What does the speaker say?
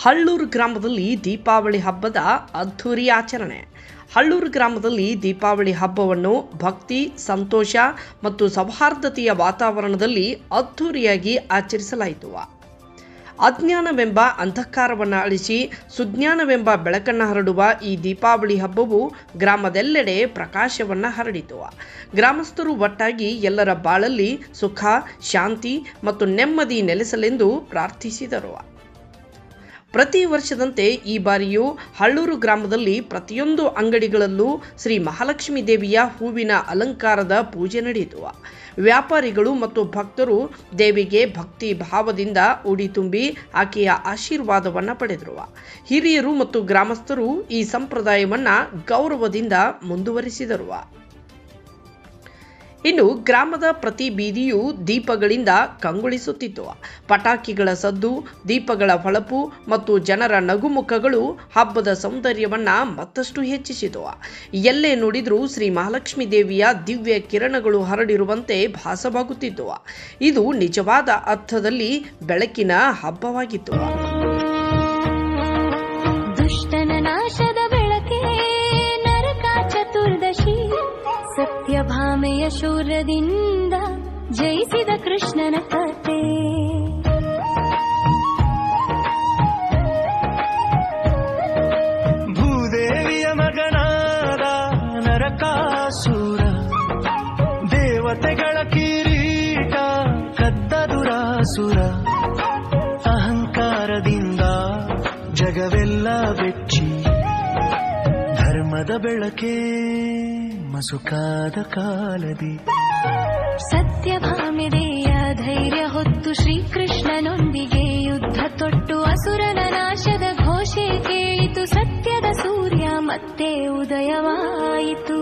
ಹಳ್ಳೂರು ಗ್ರಾಮದಲ್ಲಿ ದೀಪಾವಳಿ ಹಬ್ಬದ ಅದ್ಧೂರಿ ಆಚರಣೆ. ಹಳ್ಳೂರು ಗ್ರಾಮದಲ್ಲಿ ದೀಪಾವಳಿ ಹಬ್ಬವನ್ನು ಭಕ್ತಿ, ಸಂತೋಷ ಮತ್ತು ಸೌಹಾರ್ದತೆಯ ವಾತಾವರಣದಲ್ಲಿ ಅದ್ಧೂರಿಯಾಗಿ ಆಚರಿಸಲಾಯಿತು. ಅಜ್ಞಾನವೆಂಬ ಅಂಧಕಾರವನ್ನು ಅಳಿಸಿ ಸುಜ್ಞಾನವೆಂಬ ಬೆಳಕನ್ನು ಹರಡುವ ಈ ದೀಪಾವಳಿ ಹಬ್ಬವು ಗ್ರಾಮದೆಲ್ಲೆಡೆ ಪ್ರಕಾಶವನ್ನು ಹರಡಿತು. ಗ್ರಾಮಸ್ಥರು ಒಟ್ಟಾಗಿ ಎಲ್ಲರ ಬಾಳಲ್ಲಿ ಸುಖ, ಶಾಂತಿ ಮತ್ತು ನೆಮ್ಮದಿ ನೆಲೆಸಲೆಂದು ಪ್ರಾರ್ಥಿಸಿದರು. ಪ್ರತಿ ವರ್ಷದಂತೆ ಈ ಬಾರಿಯೂ ಹಳ್ಳೂರು ಗ್ರಾಮದಲ್ಲಿ ಪ್ರತಿಯೊಂದು ಅಂಗಡಿಗಳಲ್ಲೂ ಶ್ರೀ ಮಹಾಲಕ್ಷ್ಮೀ ದೇವಿಯ ಹೂವಿನ ಅಲಂಕಾರದ ಪೂಜೆ ನಡೆಯಿತು. ವ್ಯಾಪಾರಿಗಳು ಮತ್ತು ಭಕ್ತರು ದೇವಿಗೆ ಭಕ್ತಿ ಭಾವದಿಂದ ಉಡಿ ತುಂಬಿ ಆಕೆಯ ಆಶೀರ್ವಾದವನ್ನು ಪಡೆದರು. ಹಿರಿಯರು ಮತ್ತು ಗ್ರಾಮಸ್ಥರು ಈ ಸಂಪ್ರದಾಯವನ್ನು ಗೌರವದಿಂದ ಮುಂದುವರಿಸಿದರು. ಇನ್ನು ಗ್ರಾಮದ ಪ್ರತಿ ಬೀದಿಯೂ ದೀಪಗಳಿಂದ ಕಂಗೊಳಿಸುತ್ತಿತ್ತು. ಪಟಾಕಿಗಳ ಸದ್ದು, ದೀಪಗಳ ಹೊಳಪು ಮತ್ತು ಜನರ ನಗುಮುಖಗಳು ಹಬ್ಬದ ಸೌಂದರ್ಯವನ್ನ ಮತ್ತಷ್ಟು ಹೆಚ್ಚಿಸಿತು. ಎಲ್ಲೇ ನೋಡಿದ್ರೂ ಶ್ರೀ ಮಹಾಲಕ್ಷ್ಮೀ ದೇವಿಯ ದಿವ್ಯ ಕಿರಣಗಳು ಹರಡಿರುವಂತೆ ಭಾಸವಾಗುತ್ತಿತ್ತು. ಇದು ನಿಜವಾದ ಅರ್ಥದಲ್ಲಿ ಬೆಳಕಿನ ಹಬ್ಬವಾಗಿತ್ತು. ದುಷ್ಟನ ನಾಶದ ಬೆಳಕೆ ನರಕ ಚತುರ್ದಶಿ, ಸತ್ಯಭಾಮೆಯ ಶೂರದಿಂದ ಜಯಿಸಿದ ಕೃಷ್ಣನ ಕಥೆ. ಭೂದೇವಿಯ ಮಗನಾದ ನರಕಾಸುರ, ದೇವತೆಗಳ ಕಿರೀಟ ಕದ್ದ ದುರಾಸುರ, ಅಹಂಕಾರದಿಂದ ಜಗವೆಲ್ಲ ಬೆಚ್ಚಿ ಧರ್ಮದ ಬೆಳಕೆ ಮಸುಕಾದ ಕಾಲದಿ. ಸತ್ಯಭಾಮೆದೆಯ ಧೈರ್ಯ ಹೊತ್ತು ಶ್ರೀಕೃಷ್ಣನೊಂದಿಗೆ ಯುದ್ಧ ತೊಟ್ಟು ಅಸುರನ ನಾಶದ ಘೋಷೆ ಕೇಳಿತು. ಸತ್ಯದ ಸೂರ್ಯ ಮತ್ತೆ ಉದಯವಾಯಿತು.